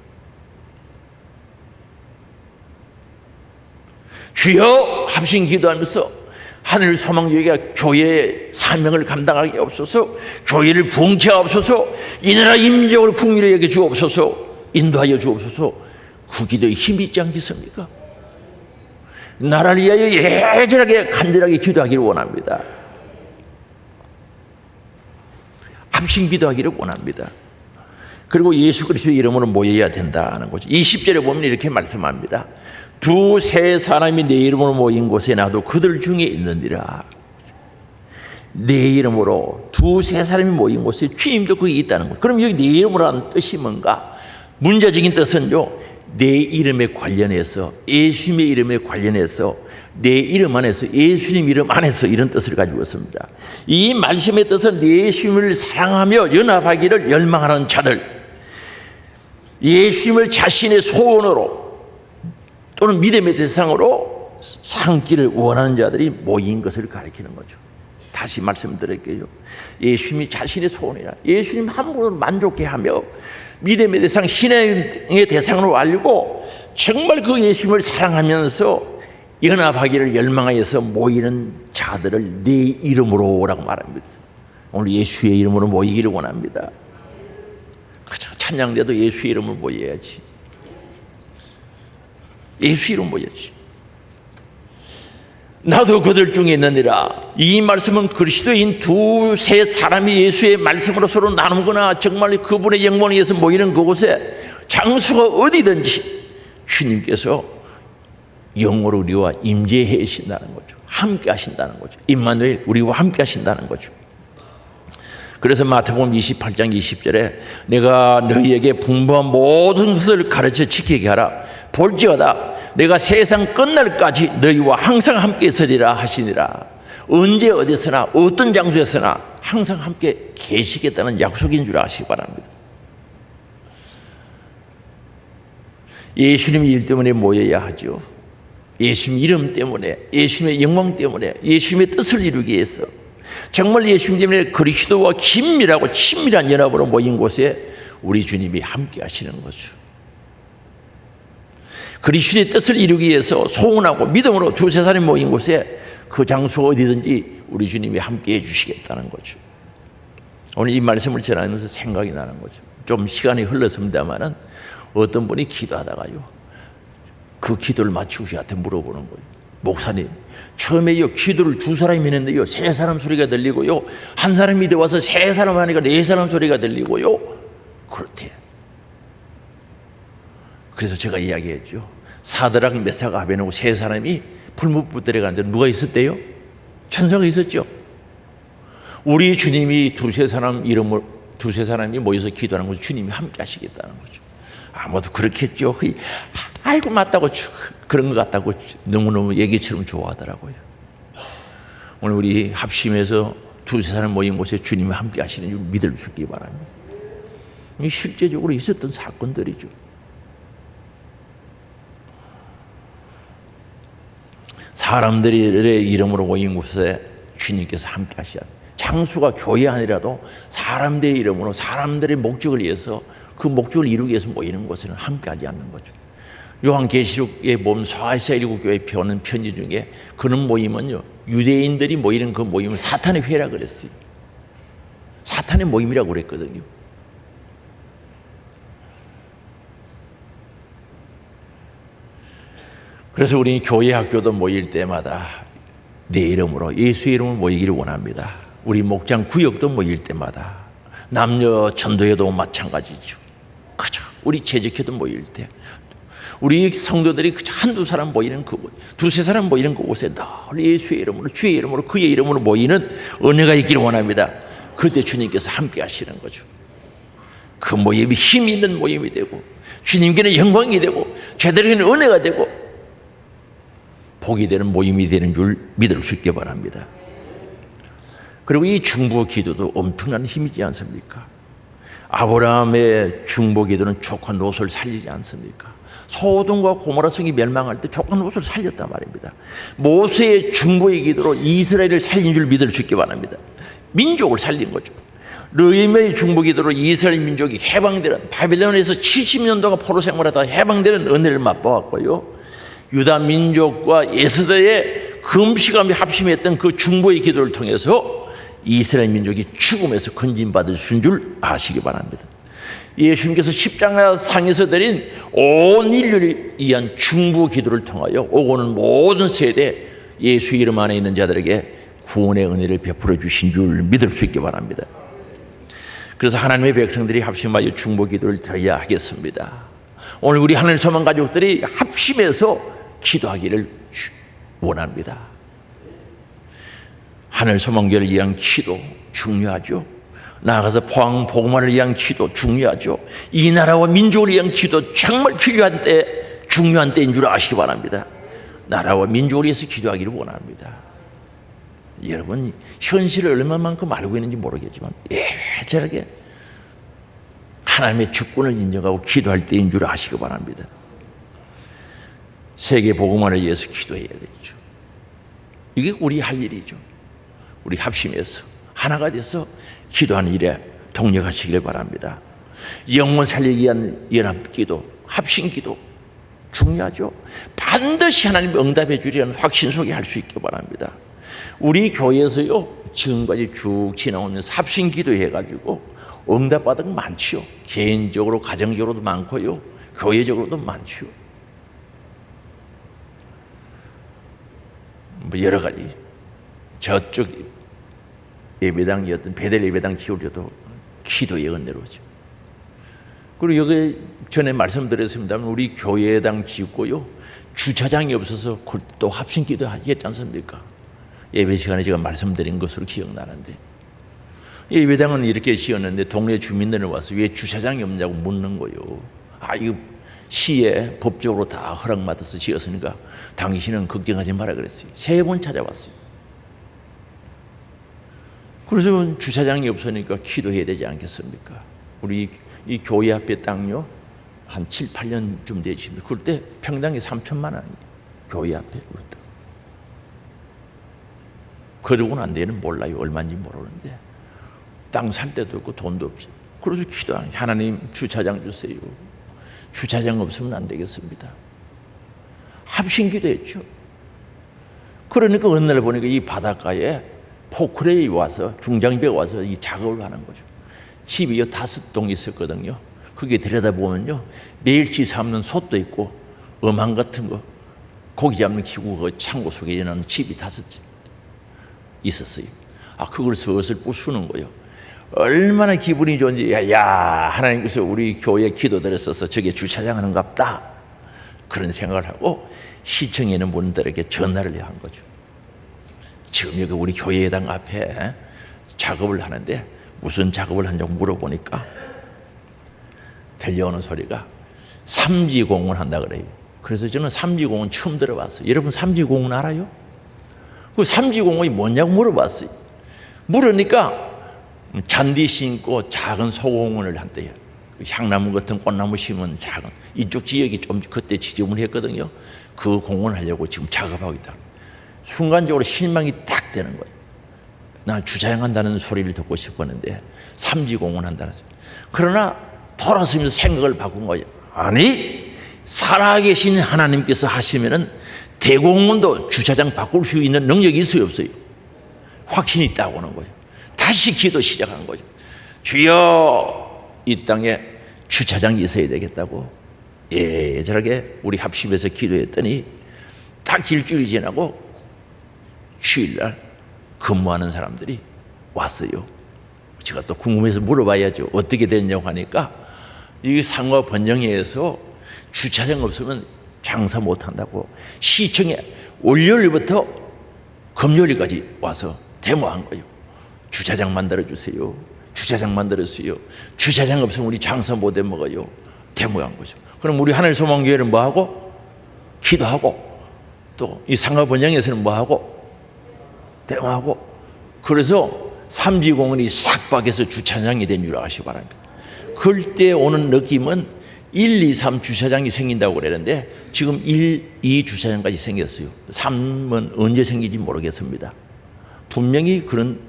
주여, 합심 기도하면서 하늘 소망교회가 교회의 사명을 감당하게 없어서, 교회를 부흥케하옵소서, 이 나라 임적으로 국민을 여겨 주옵소서, 인도하여 주옵소서. 그 기도에 힘이 있지 않겠습니까? 나라를 위하여 예절하게 간절하게 기도하기를 원합니다. 합심 기도하기를 원합니다. 그리고 예수 그리스도의 이름으로 모여야 된다는 거죠. 20절에 보면 이렇게 말씀합니다. 두세 사람이 내 이름으로 모인 곳에 나도 그들 중에 있느니라. 내 이름으로 두세 사람이 모인 곳에 주님도 거기 있다는 것. 그럼 여기 내 이름으로 하는 뜻이 뭔가? 문자적인 뜻은요, 내 이름에 관련해서, 예수님의 이름에 관련해서, 내 이름 안에서, 예수님 이름 안에서 이런 뜻을 가지고 있습니다. 이 말씀의 뜻은 예수님을 사랑하며 연합하기를 열망하는 자들, 예수님을 자신의 소원으로 또는 믿음의 대상으로 삼기를 원하는 자들이 모인 것을 가리키는 거죠. 다시 말씀드릴게요. 예수님이 자신의 소원이라, 예수님 한 분을 만족해 하며 믿음의 대상, 신앙의 대상으로 알고 정말 그 예수님을 사랑하면서 연합하기를 열망하여서 모이는 자들을 내 이름으로라고 말합니다. 오늘 예수의 이름으로 모이기를 원합니다. 찬양대도 예수의 이름으로 모여야지. 예수 이름 모여야지. 나도 그들 중에 있느니라. 이 말씀은 그리스도인 두세 사람이 예수의 말씀으로 서로 나누거나 정말 그분의 영광을 위해서 모이는 그곳에 장소가 어디든지 주님께서 영으로 우리와 임재해 계신다는 거죠. 함께 하신다는 거죠. 임마누엘, 우리와 함께 하신다는 거죠. 그래서 마태복음 28장 20절에 내가 너희에게 분부한 모든 것을 가르쳐 지키게 하라. 볼지어다 내가 세상 끝날까지 너희와 항상 함께 있으리라 하시니라. 언제 어디서나 어떤 장소에서나 항상 함께 계시겠다는 약속인 줄 아시기 바랍니다. 예수님 일 때문에 모여야 하죠. 예수님 이름 때문에, 예수님의 영광 때문에, 예수님의 뜻을 이루기 위해서 정말 예수님 때문에 그리스도와 긴밀하고 친밀한 연합으로 모인 곳에 우리 주님이 함께 하시는 거죠. 그리스도의 뜻을 이루기 위해서 소원하고 믿음으로 두세 사람이 모인 곳에 그 장소 어디든지 우리 주님이 함께 해주시겠다는 거죠. 오늘 이 말씀을 전하면서 생각이 나는 거죠. 좀 시간이 흘렀습니다마는 어떤 분이 기도하다가요, 그 기도를 마치고 저한테 물어보는 거예요. 목사님, 처음에요 기도를 두 사람이 했는데요 세 사람 소리가 들리고요, 한 사람이 들어와서 세 사람 하니까 네 사람 소리가 들리고요, 그렇대. 그래서 제가 이야기했죠. 사드락 메사가 아벤노고 세 사람이 불못부대에 가는데 누가 있었대요? 천사가 있었죠. 우리 주님이 두세 사람이 모여서 기도하는 것을 주님이 함께 하시겠다는 거죠. 아무도 그렇겠죠. 아이고 맞다고 그런 것 같다고 너무너무 얘기처럼 좋아하더라고요. 오늘 우리 합심해서 두세 사람 모인 곳에 주님이 함께 하시는 줄 믿을 수 있기 바랍니다. 실제적으로 있었던 사건들이죠. 사람들의 이름으로 모인 곳에 주님께서 함께 하셔야 합니다. 장수가 교회 아니라도 사람들의 이름으로 사람들의 목적을 위해서 그 목적을 이루기 위해서 모이는 곳에는 함께 하지 않는 거죠. 요한계시록에 보면 소아시아 일곱 교회에 표하는 편지 중에 그런 모임은요, 유대인들이 모이는 그 모임을 사탄의 회라 그랬어요. 사탄의 모임이라고 그랬거든요. 그래서 우리 교회 학교도 모일 때마다 내 이름으로, 예수의 이름으로 모이기를 원합니다. 우리 목장 구역도 모일 때마다, 남녀 전도회도 마찬가지죠. 그죠? 우리 재직회도 모일 때, 우리 성도들이 한두 사람 모이는 그곳, 두세 사람 모이는 그곳에 늘 예수의 이름으로, 주의 이름으로, 그의 이름으로 모이는 은혜가 있기를 원합니다. 그때 주님께서 함께 하시는 거죠. 그 모임이 힘이 있는 모임이 되고, 주님께는 영광이 되고, 죄들에게는 은혜가 되고, 복이 되는 모임이 되는 줄 믿을 수 있게 바랍니다. 그리고 이 중보 기도도 엄청난 힘이지 않습니까? 아브라함의 중보 기도는 족한 롯을 살리지 않습니까? 소돔과 고모라 성이 멸망할 때 족한 롯을 살렸단 말입니다. 모세의 중보의 기도로 이스라엘을 살린 줄 믿을 수 있게 바랍니다. 민족을 살린 거죠. 르임의 중보 기도로 이스라엘 민족이 해방되는, 바빌론에서 70년 동안 포로 생활하다 해방되는 은혜를 맛보았고요, 유다 민족과 에스더의 금식함이 합심했던 그 중보의 기도를 통해서 이스라엘 민족이 죽음에서 건진받을 수 있는 줄 아시기 바랍니다. 예수님께서 십자가 상에서 드린 온 인류를 위한 중보 기도를 통하여 오고는 모든 세대 예수 이름 안에 있는 자들에게 구원의 은혜를 베풀어 주신 줄 믿을 수 있기 바랍니다. 그래서 하나님의 백성들이 합심하여 중보 기도를 드려야 하겠습니다. 오늘 우리 하늘 소망 가족들이 합심해서 기도하기를 원합니다. 하늘 소망교회를 위한 기도 중요하죠. 나아가서 포항 복음화를 위한 기도 중요하죠. 이 나라와 민족을 위한 기도 정말 필요한 때, 중요한 때인 줄 아시기 바랍니다. 나라와 민족을 위해서 기도하기를 원합니다. 여러분 현실을 얼마만큼 알고 있는지 모르겠지만 저렇게 하나님의 주권을 인정하고 기도할 때인 줄 아시기 바랍니다. 세계 복음화를 위해서 기도해야 되죠. 이게 우리 할 일이죠. 우리 합심해서 하나가 돼서 기도하는 일에 동력하시길 바랍니다. 영혼 살리기 위한 연합기도, 합심기도 중요하죠. 반드시 하나님 응답해 주리라는 확신 속에 할 수 있길 바랍니다. 우리 교회에서요 지금까지 쭉 지나오면서 합심기도 해가지고 응답받은 거 많지요. 개인적으로 가정적으로도 많고요, 교회적으로도 많지요. 뭐 여러 가지 저쪽 예배당이었던 베델 예배당 지으려도 기도의 은혜로죠. 그리고 여기 전에 말씀드렸습니다만 우리 교회당 짓고요 주차장이 없어서 또 합심기도 하겠지 않습니까? 예배 시간에 제가 말씀드린 것으로 기억나는데, 예배당은 이렇게 지었는데 동네 주민들은 와서 왜 주차장이 없냐고 묻는 거예요. 이거 시에 법적으로 다 허락받아서 지었으니까 당신은 걱정하지 마라 그랬어요. 3번 찾아왔어요. 그래서 주차장이 없으니까 기도해야 되지 않겠습니까? 우리 이 교회 앞에 땅요 한 7, 8년쯤 되십니다. 그때 평당에 3천만 원이에요. 교회 앞에. 그러고는 안 되는 몰라요. 얼마인지 모르는데 땅 살 데도 없고 돈도 없어요. 그래서 기도하는, 하나님 주차장 주세요. 주차장 없으면 안 되겠습니다. 합심기도했죠. 그러니까 어느 날 보니까 이 바닷가에 포크레인이 와서, 중장비가 와서 이 작업을 하는 거죠. 집이 5동 있었거든요. 그게 들여다보면요 멸치 삶는 솥도 있고 어망 같은 거, 고기 잡는 기구, 그 창고 속에 여는 집이 5집 있었어요. 그걸 슬슬 부수는 거예요. 얼마나 기분이 좋은지, 야 하나님께서 우리 교회에 기도드렸어서 저게 주차장 하는갑다, 그런 생각을 하고 시청에 있는 분들에게 전화를 한 거죠. 지금 여기 우리 교회당 앞에 작업을 하는데 무슨 작업을 하냐고 물어보니까 들려오는 소리가 삼지공원 한다 그래요. 그래서 저는 삼지공원 처음 들어봤어요. 여러분 삼지공원 알아요? 그 삼지공원이 뭐냐고 물어봤어요. 물으니까 잔디 심고 작은 소공원을 한대요. 향나무 같은 꽃나무 심은 작은, 이쪽 지역이 좀 그때 지저분했거든요. 그 공원을 하려고 지금 작업하고 있다. 순간적으로 실망이 딱 되는 거예요. 난 주차장 한다는 소리를 듣고 싶었는데 삼지공원 한다는 소리. 그러나 돌아서면서 생각을 바꾼 거예요. 아니, 살아계신 하나님께서 하시면은 대공원도 주차장 바꿀 수 있는 능력이 있어요, 없어요? 확신이 있다고 하는 거예요. 다시 기도 시작한 거죠. 주여, 이 땅에 주차장이 있어야 되겠다고 예절하게 우리 합심해서 기도했더니 딱 일주일이 지나고 주일날 근무하는 사람들이 왔어요. 제가 또 궁금해서 물어봐야죠. 어떻게 됐냐고 하니까 이 상가 번영회에서 주차장 없으면 장사 못한다고 시청에 월요일부터 금요일까지 와서 데모한 거예요. 주차장 만들어주세요. 주차장 만들어주세요. 주차장 없으면 우리 장사 못 해먹어요. 데모한 거죠. 그럼 우리 하늘소망교회는 뭐하고? 기도하고, 또 이 상가 번영회에서는 뭐하고? 데모하고. 그래서 삼지공원이 싹박해서 주차장이 된 줄 아시기 바랍니다. 그때 오는 느낌은 1, 2, 3 주차장이 생긴다고 그러는데 지금 1, 2 주차장까지 생겼어요. 3은 언제 생길지 모르겠습니다. 분명히 그런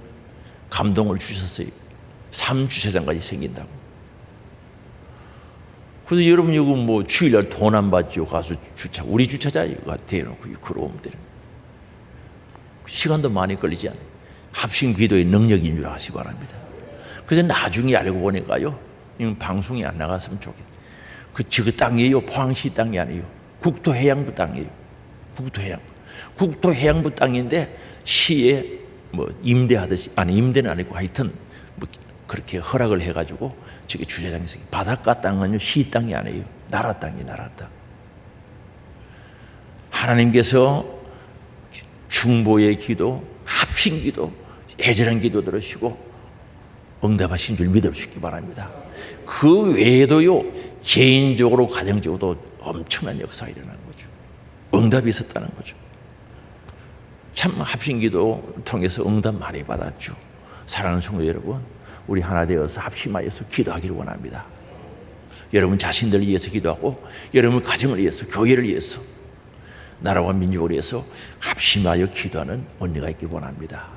감동을 주셨어요. 3 주차장까지 생긴다고. 그래서 여러분 이거 뭐 주일날 돈 안 받죠. 가서 주차, 우리 주차장이가 대놓고 그러면 되는. 시간도 많이 걸리지 않아요. 합심 기도의 능력인 줄 아시기 바랍니다. 그래서 나중에 알고 보니까요, 이건 방송이 안 나갔으면 좋겠어요. 그 땅이에요. 포항시 땅이 아니에요. 국토해양부 땅이에요. 국토해양부 땅인데 시에 뭐 임대하듯이, 아니 임대는 아니고 하여튼 뭐 그렇게 허락을 해가지고 저게 주차장이 생겨. 바닷가 땅은요 시 땅이 아니에요. 나라 땅이 나라 땅. 하나님께서 중보의 기도, 합심 기도, 애절한 기도 들으시고 응답하신 줄 믿으시기 바랍니다. 그 외에도요, 개인적으로 가정적으로도 엄청난 역사가 일어난 거죠. 응답이 있었다는 거죠. 참 합심기도 통해서 응답 많이 받았죠. 사랑하는 성도 여러분, 우리 하나 되어서 합심하여서 기도하기를 원합니다. 여러분 자신들을 위해서 기도하고 여러분 가정을 위해서, 교회를 위해서, 나라와 민족을 위해서 합심하여 기도하는 은혜가 있기 원합니다.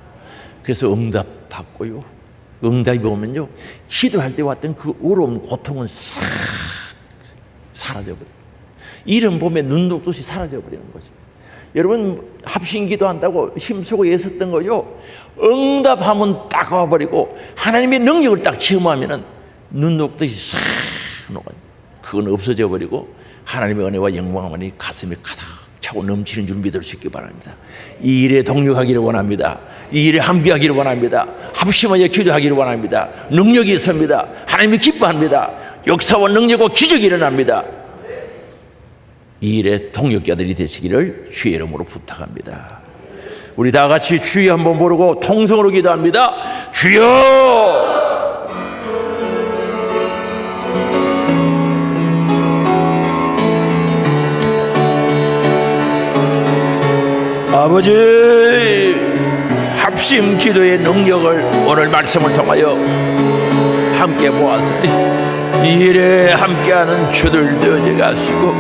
그래서 응답 받고요, 응답이 오면요, 기도할 때 왔던 그 어려움, 고통은 싹 사라져버려요. 이름 보면 눈 녹듯이 사라져버리는 거죠. 여러분 합심 기도한다고 힘쓰고 애썼던 거요, 응답하면 딱 와버리고 하나님의 능력을 딱 체험하면은 눈 녹듯이 싹 녹아요. 그건 없어져 버리고 하나님의 은혜와 영광만이 가슴에 가득 차고 넘치는 줄 믿을 수 있기 바랍니다. 이 일에 동력하기를 원합니다. 이 일에 함께하기를 원합니다. 합심하여 기도하기를 원합니다. 능력이 있습니다. 하나님이 기뻐합니다. 역사와 능력과 기적이 일어납니다. 이 일에 동력자들이 되시기를 주의 이름으로 부탁합니다. 우리 다 같이 주여 한번 부르고 통성으로 기도합니다. 주여! 아버지, 합심 기도의 능력을 오늘 말씀을 통하여 함께 모았으니 이 일에 함께하는 주들 되어지게 하시고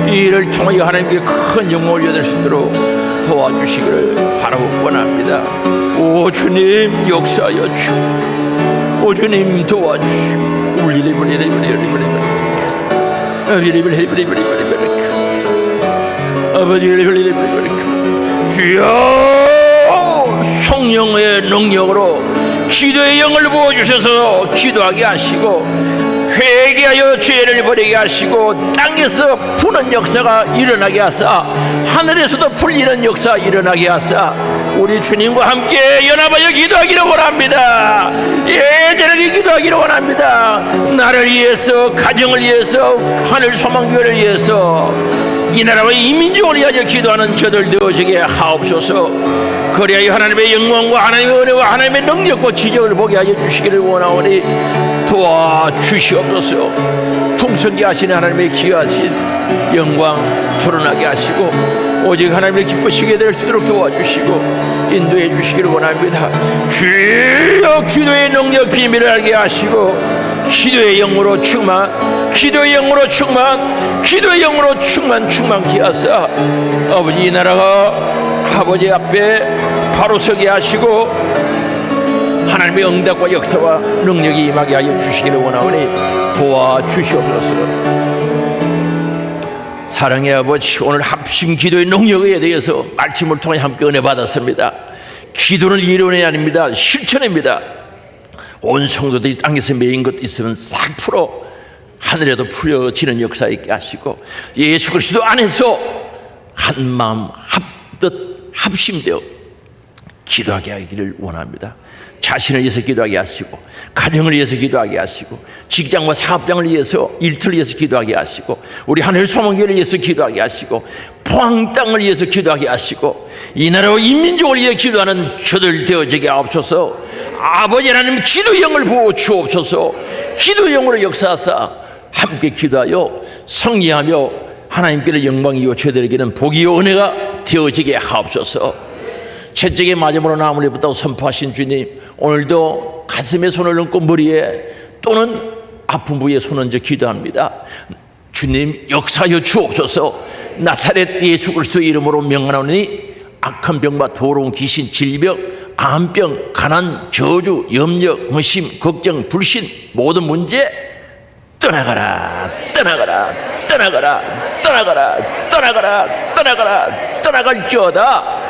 이 일을 통하여 하나님께 큰 영광을 얻을 수 있도록 도와주시기를 바라고 원합니다. 오 주님 역사하여 주시고, 오 주님 도와주시고, 아버지 주여, 성령의 능력으로 기도의 영을 부어주셔서 기도하게 하시고 회개하여 죄를 버리게 하시고 땅에서 푸는 역사가 일어나게 하사 하늘에서도 풀리는 역사 일어나게 하사 우리 주님과 함께 연합하여 기도하기를 원합니다. 예전하게 기도하기를 원합니다. 나를 위해서, 가정을 위해서, 하늘 소망교회를 위해서, 이 나라와 이 민족을 위하여 기도하는 저들 되어지게 하옵소서. 그리하여 하나님의 영광과 하나님의 은혜와 하나님의 능력과 지적을 보게 하여 주시기를 원하오니 도와주시옵소서. 통성기 하시는 하나님의 귀하신 영광 드러나게 하시고 오직 하나님을 기쁘시게 될 수 있도록 도와주시고 인도해 주시기를 원합니다. 주여, 기도의 능력 비밀을 알게 하시고 기도의 영으로 충만, 기도의 영으로 충만, 기도의 영으로 충만케 하사 아버지 이 나라가 아버지 앞에 바로 서게 하시고 하나님의 응답과 역사와 능력이 임하게 하여 주시기를 원하오니 도와주시옵소서. 사랑의 아버지, 오늘 합심 기도의 능력에 대해서 말씀을 통해 함께 은혜 받았습니다. 기도는 이론이 아닙니다. 실천입니다. 온 성도들이 땅에서 매인 것 있으면 싹 풀어 하늘에도 풀어지는 역사 있게 하시고 예수 그리스도 안에서 한 마음 합심되어 기도하게 하기를 원합니다. 자신을 위해서 기도하게 하시고 가정을 위해서 기도하게 하시고 직장과 사업장을 위해서, 일터를 위해서 기도하게 하시고 우리 하늘 소망교회를 위해서 기도하게 하시고 포항 땅을 위해서 기도하게 하시고 이 나라와 인민족을 위해 기도하는 저들 되어지게 하옵소서. 아버지 하나님 기도의 영을 부어 주옵소서. 기도의 영으로 역사하사 함께 기도하여 성리하며 하나님께는 영광이요 저들에게는 복이요 은혜가 되어지게 하옵소서. 채찍에 맞음으로 나무를 붙다고 선포하신 주님, 오늘도 가슴에 손을 얹고 머리에 또는 아픈 부위에 손을 얹어 기도합니다. 주님 역사하여 주옵소서. 나사렛 예수 그리스도의 이름으로 명하노니 악한 병과 더러운 귀신, 질병, 암병, 가난, 저주, 염려, 의심, 걱정, 불신 모든 문제 떠나가라, 떠나가라, 떠나가라, 떠나가라, 떠나가라, 떠나가라, 떠나갈지어다.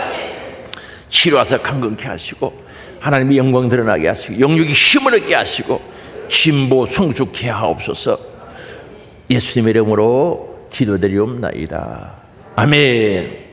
치료하사 강건케 하시고 하나님의 영광 드러나게 하시고 영육이 힘을 얻게 하시고 진보 성숙케 하옵소서. 예수님의 이름으로 기도드리옵나이다. 아멘.